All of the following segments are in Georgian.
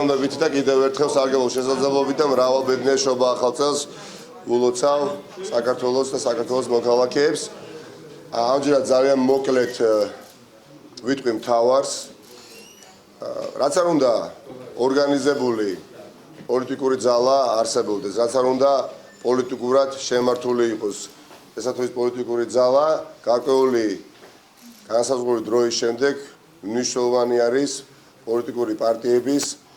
მოგებით და კიდევ ერთხელ სარგებლო შესაძლებლობით და მრავალ ბედნიერშობა ახალწელს ულოცავ საქართველოს და საქართველოს მოქალაქეებს. ამჯერად ძალიან მოკლედ ვიტყვი მთავარს, რაც არ უნდა ორგანიზებული პოლიტიკური ძალა არსებობდეს, რაც არ უნდა პოლიტიკურად შემართული იყოს. ესათვის პოლიტიკური ძალა გარკვეული განსაზღვრული დროის შემდეგ მნიშვნელოვანი არის პოლიტიკური პარტიების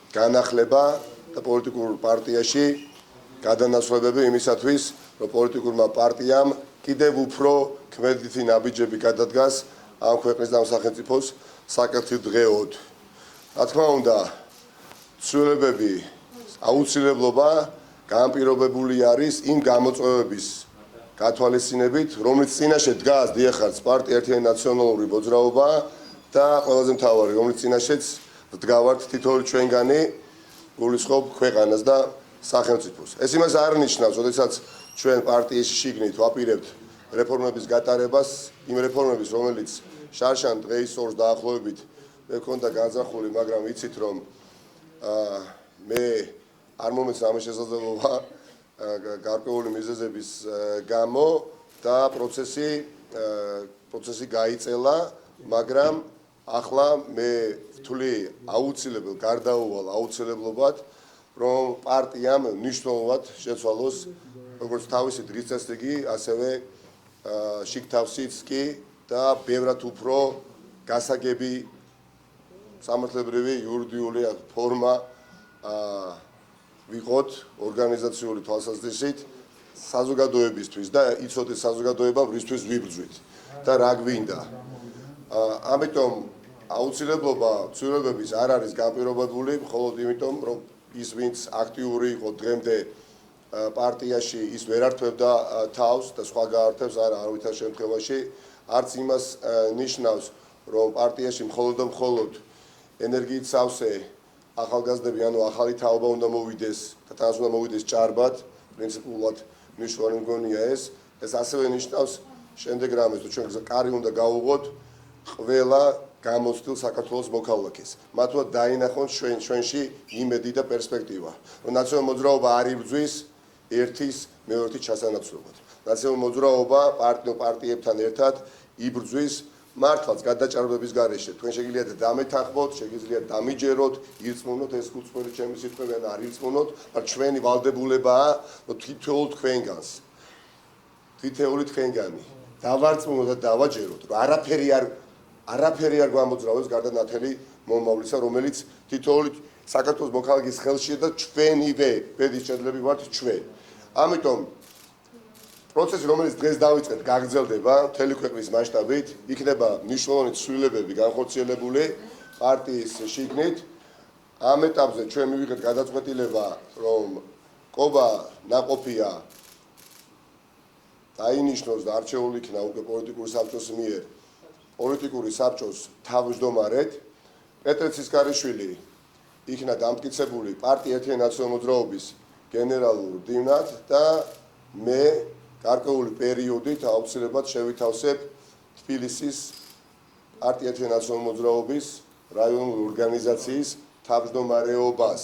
განახლება და პოლიტიკურ პარტიაში გადანაცვლებები იმისათვის, რომ პოლიტიკურმა პარტიამ კიდევ უფრო ქმედითი ნაბიჯები გადადგას ამ ქვეყნის და ამ სახელმწიფოს საკეთილ დღეოდ. რა თქმა უნდა, ცვლილებები აუცილებლობა განპირობებული არის იმ გამოწვევების გათვალისწინებით, რომლის წინაშე დგას დიახაც პარტია ერთიანი ნაციონალური მოძრაობა და ყველაზე მთავარი, რომლის წინაშეც დგავართ თითოეული ჩვენგანი გულისხმობ ქვეყანას და სახელმწიფოს. ეს იმას არ ნიშნავს, როდესაც ჩვენ პარტიის შიგნით ვაპირებთ რეფორმების გატარებას, იმ რეფორმების, რომელიც შარშან დღეისօრს დაახლოებით მე მქონდა განზრახული, მაგრამ ვიცით, რომ მე არ მომეც ამის შესაძლებლობა გარკვეული მიზეზების გამო და პროცესი გაიწელა, მაგრამ ახლა მე ვთვლი აუცილებელ გარდაუვალ აუცილებლობად, რომ პარტიამ მნიშვნელოვნად შეცვალოს როგორც თავისი დღის წესრიგი, ასევე შიგთავსიც კი და ბევრად უფრო გასაგები სამართლებრივი იურიდიული ფორმა ვიყოთ ორგანიზაციული თვალსაზრისით საზოგადოებისთვის და იცოდეთ საზოგადოება რისთვის ვიბრძვით და რა გვინდა. ამიტომ აუცილებლობა ცვლილებების არ არის განპირობებული მხოლოდ იმიტომ, რომ ის ვინც აქტიური იყო დღემდე პარტიაში, ის ვერ ართმევდა თავს და სხვა გაართებს არავითარ შემთხვევაში არც იმას ნიშნავს, რომ პარტიაში მხოლოდ და მხოლოდ ენერგიით სავსე ახალგაზრდები, ანუ ახალი თაობა უნდა მოვიდეს და თან უნდა მოვიდეს ჭარბად, პრინციპულად მნიშვნელოვანი მგონია ეს ასევე ნიშნავს შემდეგ რამეს, თუ ჩვენ კარი უნდა გავუღოთ ყველა გამოცდილ საქართველოს მოქალაქეს. მათ უნდა დაინახონ ჩვენში იმედი და პერსპექტივა, რომ ნაციონალური მოძრაობა არ იბრძვის ერთის მეორეთის ჩასანაცვლებლად. ნაციონალური მოძრაობა პარტიებთან ერთად იბრძვის მართლაც გადაჭარბების გარეშე. თქვენ შეგიძლიათ დამეთანხმოთ, შეგიძლიათ დამიჯეროთ, ირწმუნოთ ეს კუწყური ჩემი სიტყვები ან არ ირწმუნოთ, მაგრამ ჩვენი ვალდებულებაა, რომ თითოეულ თქვენგანს, თითოეული თქვენგანი დავარწმუნოთ და დავაჯეროთ, რომ არაფერი არ გვამოძრავებს გარდა ნათელი მომავლისა, რომელიც თითოეული საქართველოს მოქალაქის ხელშია და ჩვენივე ბედის ჭედლები ვართ ჩვენ. ამიტომ პროცესი, რომელიც დღეს დავიწყეთ, გაგრძელდება მთელი ქვეყნის მასშტაბით, იქნება მნიშვნელოვანი ცვლილებები განხორციელებული პარტიის შიგნით. ამ ეტაპზე ჩვენ მივიღეთ გადაწყვეტილება, რომ ყობა ნაყოფია დაინიშნოს და არჩეული იქნა უკვე პოლიტიკური საბჭოს მიერ პოლიტიკური საბჭოს თავმჯდომარედ. პეტრე ცისკარიშვილი იქნა დამტკიცებული პარტია ერთიანი ნაციონალური მოძრაობის გენერალურ მდივნად და მე გარკვეული პერიოდით აუცილებლად შევითავსებ თბილისის პარტია ერთიანი ნაციონალური მოძრაობის რაიონული ორგანიზაციის თავმჯდომარეობას.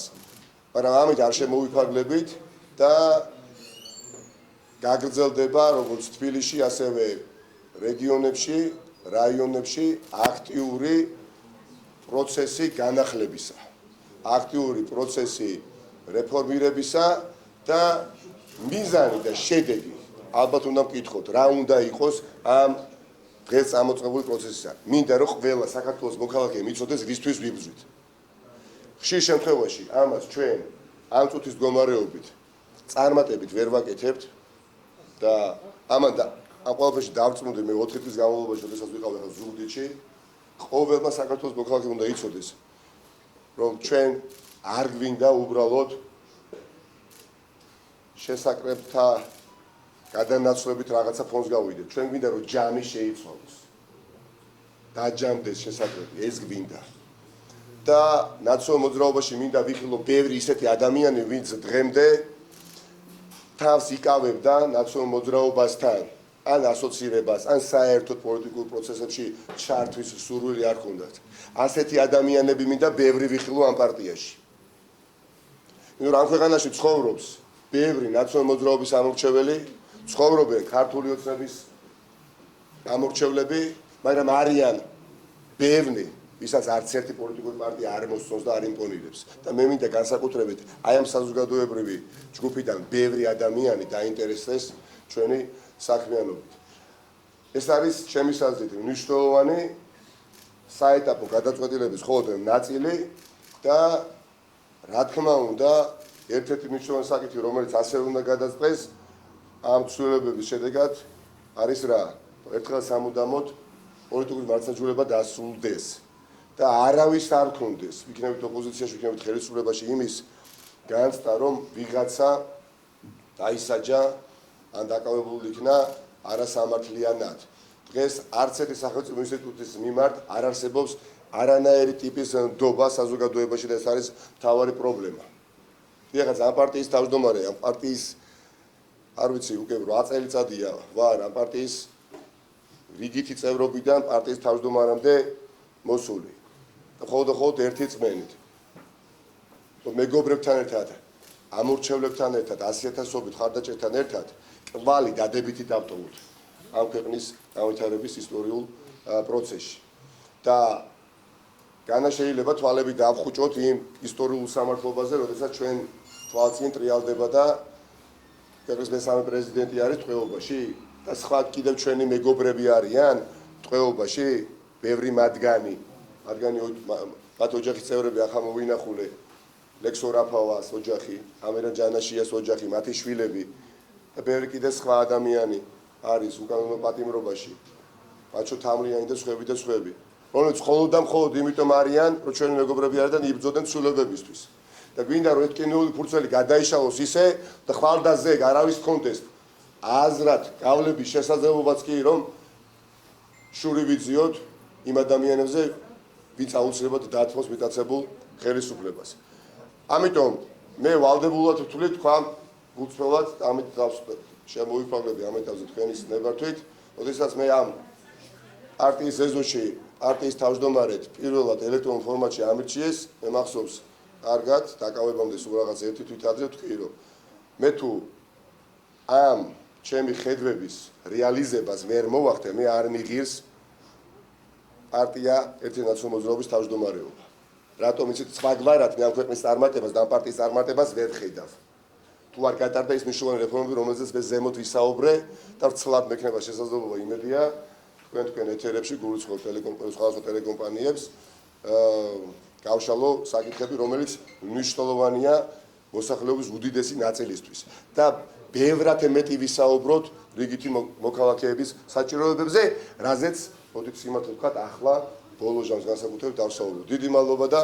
მაგრამ ამით არ შემოვიფარგლებით და გაგრძელდება როგორც თბილისში, ასევე რეგიონებში, რაიონებში აქტიური პროცესი განახლებისა, აქტიური პროცესი რეფორმირებისა და მიზანი და შედეგი ალბათ უნდა მკითხოთ, რა უნდა იყოს ამ დღეს წამოწყებული პროცესისა. მინდა რომ ყველა საქართველოს მოქალაქე მიცოდეს რისთვის ვიბრძვით. ხშირ შემთხვევაში ამას ჩვენ ამ წუთის მდგომარეობით წარმატებით ვერ ვაკეთებთ და ამ ყველაფერში დავწმუნდი მე 4 წლის განმავლობაში, როდესაც ვიყავი ზუგდიდში, ყოველმა საქართველოს მოქალაქემ უნდა იცოდეს, რომ ჩვენ არ გვინდა უბრალოდ შესაკრებთა გადანაცვლებით რაღაცა ფონს გავიდეთ. ჩვენ გვინდა რომ ჯამი შეიცვალოს. დაჯამდეს შესაკრები, ეს გვინდა. და ნაციონალურ მოძრაობაში მინდა ვიხილო ბევრი ისეთი ადამიანი, ვინც დღემდე თავს იკავებდა ნაციონალურ მოძრაობასთან, ან ასოცირებას, ან საერთოდ პოლიტიკურ პროცესებში ჩართვის სურვილი არ ჰქონდათ. ასეთი ადამიანები მინდა ბევრი ვიხილო ამ პარტიაში. იმიტომ რომ ამ ქვეყანაში ცხოვრობს ბევრი ნაციონალური მოძრაობის ამორჩეველი, ცხოვრობენ ქართული ოცნების ამორჩევლები, მაგრამ არიან ბევრი, ვისაც არც ერთი პოლიტიკური პარტია არ მოსწონს და არ იმპონირებს. და მე მინდა განსაკუთრებით აი ამ საზოგადოებრივი ჯგუფიდან ბევრი ადამიანი დაინტერესდეს ჩვენი საქმიანობით. ეს არის ჩემი საზრით მნიშვნელოვანი საეტაპო გადაწყვეტილების ხოლმე ნაწილი და რა თქმა უნდა, ერთ-ერთი მნიშვნელოვანი საკითხი, რომელიც ასევე უნდა გადაწყვეტეს ამ ცვლილებების შედეგად არის რა? ერთხელ სამუდამოდ პოლიტიკური მართლმსაჯულება დასრულდეს და არავის არ ქონდეს, ვიქნებით ოპოზიციაში, ვიქნებით ხელისუფლებაში იმის განცდა, რომ ვიღაცა დაისაჯა ან დაკავებული იქნა არასამართლიანად. დღეს არც ერთი სახელმწიფო ინსტიტუტის მიმართ არ არსებობს არანაირი ტიპის ნდობა საზოგადოებაში და ეს არის მთავარი პრობლემა. ეხლა ამ პარტიის თავმჯდომარე, ამ პარტიის არ ვიცი უკვე 8 წელიწადია ვარ ამ პარტიის რიგითი წევრობიდან პარტიის თავმჯდომარემდე მოსული. და მხოლოდ ერთი წმენით. მეგობრებთან ერთად, ამორჩევლებთან ერთად, 100,000-ობით ხარდაჭერთან ერთად კვალი დადებითი დავტოვოთ ამ ქვეყნის განვითარების ისტორიულ პროცესში. და განა შეიძლება თვალები დავხუჭოთ იმ ისტორიულ სამართლობაზე, როდესაც ჩვენ თვალწინ ტრიალდება და ქვეყნის მესამე პრეზიდენტი არის ტყვეობაში და სხვა კიდევ ჩვენი მეგობრები არიან ტყვეობაში, ბევრი მათგანი მათ ოჯახის წევრები ახლა მოვინახულე, ლექსო რაფავას ოჯახი, ამერან ჯანაშიას ოჯახი, მათი შვილები და ბევრი კიდე სხვა ადამიანი არის უკანონო პატიმრობაში, ბაჩო თამლიანი და სხვები, რომელიც მხოლოდ და მხოლოდ იმიტომ არიან, რომ ჩვენი მეგობრები არიან და იბრძოდნენ ცვლილებებისთვის. და გვინდა რომ ეთკენეული ფურცელი გადაიშალოს ისე და ხვალდაზე არავის კონტესტ აზრად გავლების შესაძლებლობაც კი რომ შური ვიძიოთ იმ ადამიანებზე, ვინც აუცილებლად დათმოს მიტაცებულ ხელისუფლებას. ამიტომ მე ვალდებულად ვთვლი თქვა გულწრფელად ამით შემოვიფარგლები ამ ეტაპზე თქვენის ნებართვით, როდესაც მე ამ პარტიის ეზოში პარტიის თავმჯდომარედ პირველად ელექტრონულ ფორმატში ამირჩიეს, მე მახსოვს კარგად დაკავებამდე სულ რაღაც ერთი თვით ადრე ვთქვი, რომ მე თუ ამ ჩემი ხედვების რეალიზებას ვერ მოვახდე, მე არ მიღირს პარტია ერთი ნაციონალური მოძრაობის თავმჯდომარეობა. რატომ იცით სხვაგვარად მე ამ ქვეყნის წარმატებას და ამ პარტიის წარმატებას ვერ ხედავ. თუ არ გატარდა ის მნიშვნელოვანი რეფორმები, რომელზეც მე ზემოთ ვისაუბრე და ვცლად მექნება შესაძლებლობა იმედია თქვენ ეთერებში გულისხმობ სხვადასხვა ტელეკომპანიებს გავშალო საკითხები, რომელიც მნიშვნელოვანია მოსახლეობის უდიდესი ნაწილისთვის და ბევრად მეტი ვისაუბროთ რიგითი მოქალაქეების საჭიროებებზე, რაზეც მოდით სიმართლე ვთქვათ, ახლა ბოლო ჟამს განსაკუთრებით დავსაუბროთ. დიდი მადლობა და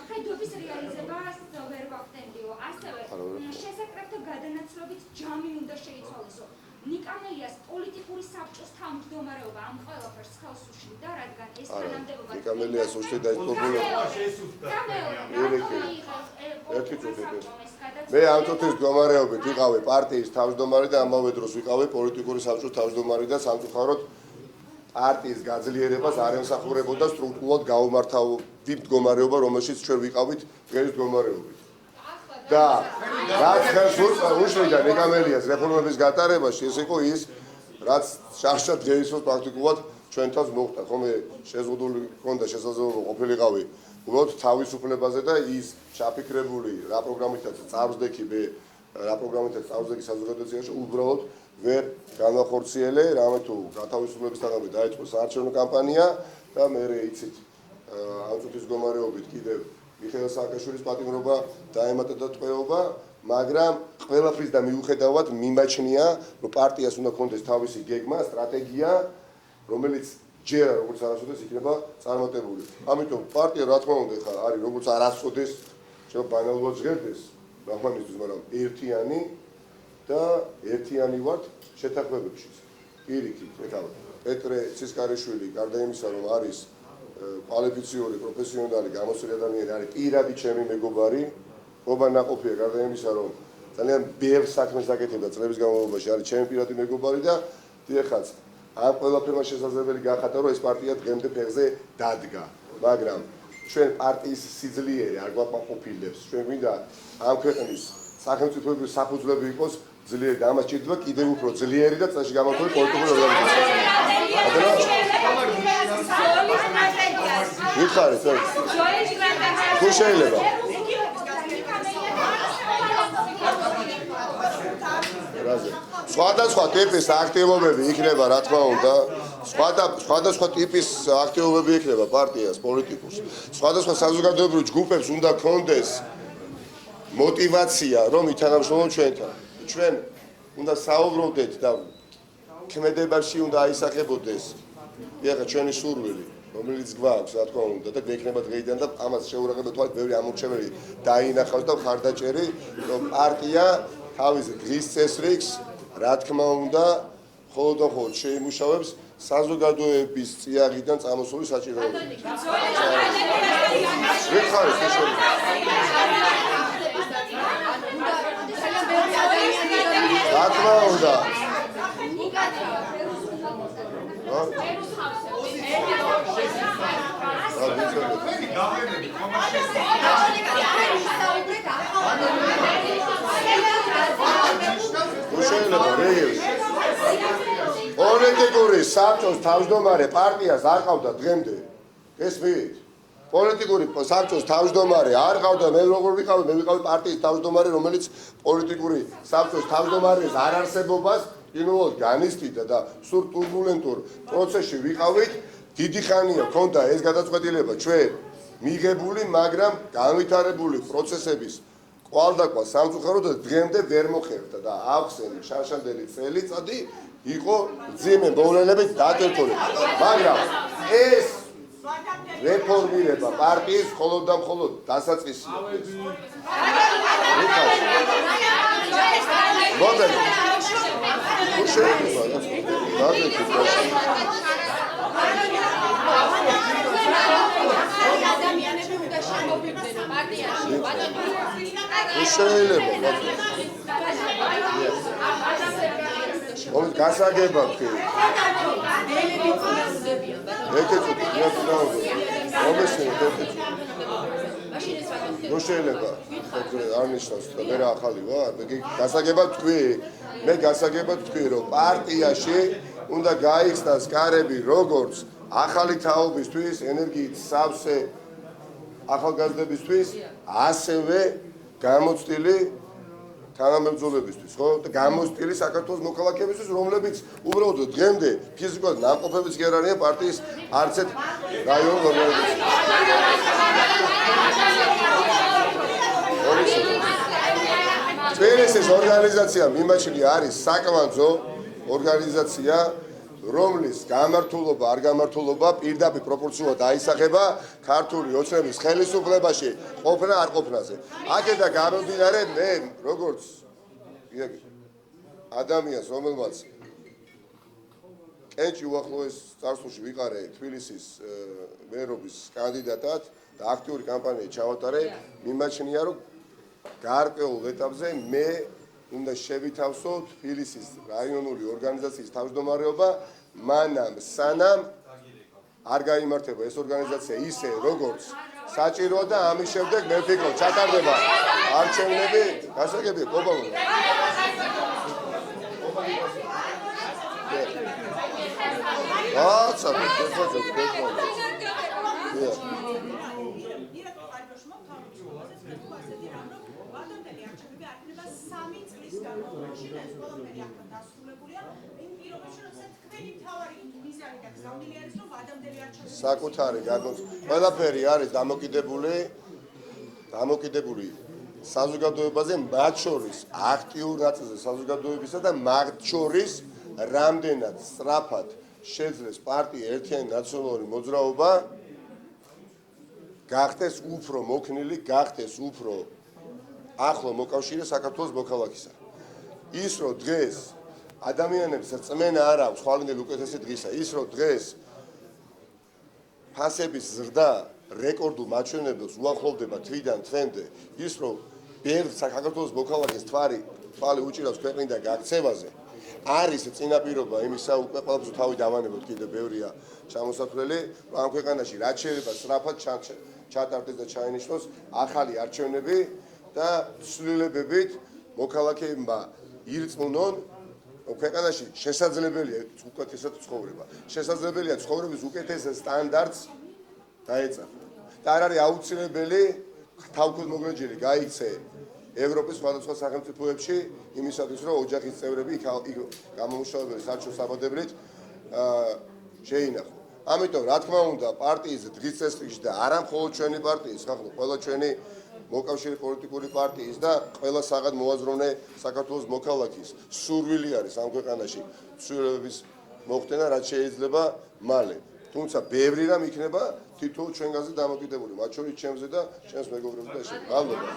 ხედვების რეალიზებას ვერ ვახდენდიო. ასევე შესაკრებთა გადანაცვლებით ჯამი უნდა შეიცვალისო. ნიკამელიას პოლიტიკური საბჭოს თავმჯდომარეობა ამ ყველაფერს ხელს უშლიდა, რადგან ეს თანამდებობა ნიკამელიას უშლიდა ეს პრობლემა. მე ამ წუთის მდგომარეობით ვიყავი პარტიის თავმჯდომარე და ამავე დროს ვიყავი პოლიტიკური საბჭოს თავმჯდომარე და სამწუხაროდ პარტიის გაძლიერებას არ ემსახურებოდა სტრუქტურულად გაუმართავი მდგომარეობა, რომელშიც ჩვენ ვიყავით დღეს მდგომარეობით. და რაც ხელს უშლიდა ნიკამელიას რეფორმების გატარებაში, ეს იყო ის, რაც შარშად ჯეისოს პრაქტიკულად ჩვენ თავს მოხდა, ხომ შეზღუდული ჰქონდა შესაძლებლობა ყოფილიყავი უბრალოდ თავისუფლებაზე და ის ჩაფიქრებული რა პროგრამითაც წარსდექი მე რა პროგრამითაც წარსდექი საზოგადოებაში უბრალოდ ვერ განახორციელე, რამე თუ გათავისუფლებისთანავე დაიწყო საარჩევნო კამპანია და მე იცით ამ წუთის მდგომარეობით კიდევ მიხეილ სააკაშვილის პატიმრობა დაემატა და ტყვეობა, მაგრამ ყველაფრის და მიუხედავად მიმაჩნია, რომ პარტიას უნდა ქონდეს თავისი გეგმა, სტრატეგია, რომელიც ჯერ როგორც არასოდეს იქნება წარმატებული. ამიტომ პარტია რა თქმა უნდა ხა არის როგორც არასოდეს შეიძლება ბანალურად ჟღერდეს რამანისთვის, მაგრამ ერთიანი და ერთიანი ვართ შეთანხმებებში. პირიქით, ეხლა პეტრე ცისკარიშვილი, გარდა იმისა, რომ არის კვალიფიციური, პროფესიონალი, გამოსული ადამიანი, არის პირადი ჩემი მეგობარი, ხობა ნაყოფია, გარდა იმისა, რომ ძალიან ბევრ საქმეს აკეთებდა წლების განმავლობაში, არის ჩემი პირადი მეგობარი და დიახაც ამ ყველაფერმა შესაძლებელი გახადა, რომ ეს პარტია დღემდე ფეხზე დადგა, მაგრამ ჩვენ პარტიის სიძლიერე არ გვაკმაყოფილებს. ჩვენ გვინდა ამ ქვეყნის სახელმწიფოებრივი საფუძვლები იყოს ძლიერი და ამას ჭირდება კიდევ უფრო ძლიერი და წაში გამართული პოლიტიკური ორგანიზაცია. ვიხარით, თუ შეიძლება. სხვადასხვა ტიპის აქტივობები იქნება, რა თქმა უნდა. სხვადასხვა ტიპის აქტივობები იქნება პარტიას, პოლიტიკურს. სხვადასხვა საზოგადოებრივ ჯგუფებს უნდა კონდეს мотивация, რომ ითანამშრომლონ ჩვენთან. ჩვენ უნდა საუბრობდეთ და ქმედებაში უნდა აისახებოდეს ეხლა ჩვენი სურვილი, რომელიც გვაქვს, რა თქმა უნდა, და გვექნება დღეიდან და ამას შეურაცხმოთ თვალით ბევრი ამორჩეველი დაინახავს და მხარდაჭერი, რომ პარტია თავის დღის წესრიგს, რა თქმა უნდა, მხოლოდ და მხოლოდ შეიმუშავებს საზოგადოების წიაღიდან წამოსული საჭიროებებით. რა თქმა უნდა. პოლიტიკური საბჭოს თავმჯდომარე პარტიას არ ყავდა დღემდე. ესმით? პოლიტიკური საბჭოს თავმჯდომარე არ ყავდა, მე როგორ ვიყავი, მე ვიყავი პარტიის თავმჯდომარე, რომელიც პოლიტიკური საბჭოს თავმჯდომარის არ არსებობას პირველად განიცდიდა და სულ ტურბულენტურ პროცესში ვიყავით. დიდი ხანია ქონდა ეს გადაწყვეტილება ჩვენ მიღებული, მაგრამ განვითარებული პროცესების კვალდაკვალ სამწუხაროდ დღემდე ვერ მოხერხდა და ახსენი შარშანდელი წელიწადი იყო ძიმე მოვლენებით დატვირთული. მაგრამ ეს რეფორმირება პარტიის მხოლოდ და მხოლოდ დასაწყისია. გასაგებად კი. რო შეიძლება არ ნიშნავს და მე რა ახალი ვარ, გასაგებად თქვი, მე გასაგებად თქვი, რომ პარტიაში უნდა გაიხსნას კარები როგორც ახალი თაობისთვის, ენერგიით სავსე ახალგაზრდებისთვის, ასევე გამოცდილი თანამებრძოლებისთვის, ხო? და გამოცდილი საქართველოს მოქალაქეებისთვის, რომლებიც უბრალოდ დღემდე ფიზიკურად ნამყოფებიც კი არ არიან პარტიის არც ერთ რაიონულ ორგანიზაციას. თბილისის ორგანიზაცია მიმაჩნი არის საკვანძო ორგანიზაცია, რომლის გამართულობა, არ გამართულობა პირდაპირ პროპორციულად აისახება ქართული ოცნების ხელისუფლებაში ყოფნა არ ყოფნაზე. აქედან გამომდინარე, მე როგორც ადამიანს, რომელმაც კენჭი უახლოეს წარსულში ვიყარე თბილისის მერობის კანდიდატად და აქტიური კამპანია ჩავატარე, მიმაჩნია, რომ გარკვეულ ეტაპზე მე უნდა შევითავსო თბილისის რაიონული ორგანიზაციის თავმჯდომარეობა, მანამ სანამ არ გაიმართება ეს ორგანიზაცია ისე, როგორც საჭიროა და ამის შემდეგ მე ვფიქრობ, ჩატარდება არჩევნები, გასაგებია, გლობალურად. აცა, საკუთარი ყველაფერი არის დამოკიდებული საზოგადოებაზე, მათ შორის აქტიურ ნაწილზე საზოგადოებისა და მათ შორის რამდენად სწრაფად შეძლეს პარტია ერთიანი ნაციონალური მოძრაობა გახდეს უფრო მოქნილი, გახდეს უფრო ახლო მოკავშირე საქართველოს მოქალაქისა. ის რომ დღეს ადამიანებს რწმენა არ აქვს ხვალინდელი უკეთესი დღისა, ის რომ დღეს ფასების ზრდა რეკორდულ მაჩვენებელს უახლოვდება თვიდან თვემდე, ის რომ ბევრ საქართველოს მოქალაქეს თვალი უჭირავს ქვეყნიდან გაქცევაზე. არის წინაპირობა იმისა, უკვე ყველაფერს თავი დავანებოთ, კიდე ბევრია ჩამოსათვლელი, რომ ამ ქვეყანაში რაც შეიძლება სწრაფად ჩატარდეს და ჩაინიშნოს ახალი არჩევნები და ცვლილებებით მოქალაქეებმა ირწმუნონ, რომ ქვეყანაში შესაძლებელია უკეთესად ცხოვრება. შესაძლებელია ცხოვრების უკეთეს სტანდარტს დაეწახა. და არ არის აუცილებელი თავმოყრილი გაიქცე ევროპის სხვადასხვა სახელმწიფოებში იმისათვის, რომ ოჯახის წევრები იქ გამომუშავებელი საერთო საბადებლით შეინახონ. ამიტომ, რა თქმა უნდა, პარტიის დღის წესრიგში და არა მხოლოდ ჩვენი პარტიის, ხახლა ყველა ჩვენი მოკავშირე პოლიტიკური პარტიის და ყველა საღად მოაზროვნე საქართველოს მოქალაქის სურვილი არის ამ ქვეყანაში ცვლილებების მოხდენა, რაც შეიძლება მალე. თუმცა ბევრი რამ იქნება თითოეულ ჩვენგანზე დამოკიდებული, მათ შორის ჩემზე და ჩემს მეგობრებზე და შენ. მადლობა.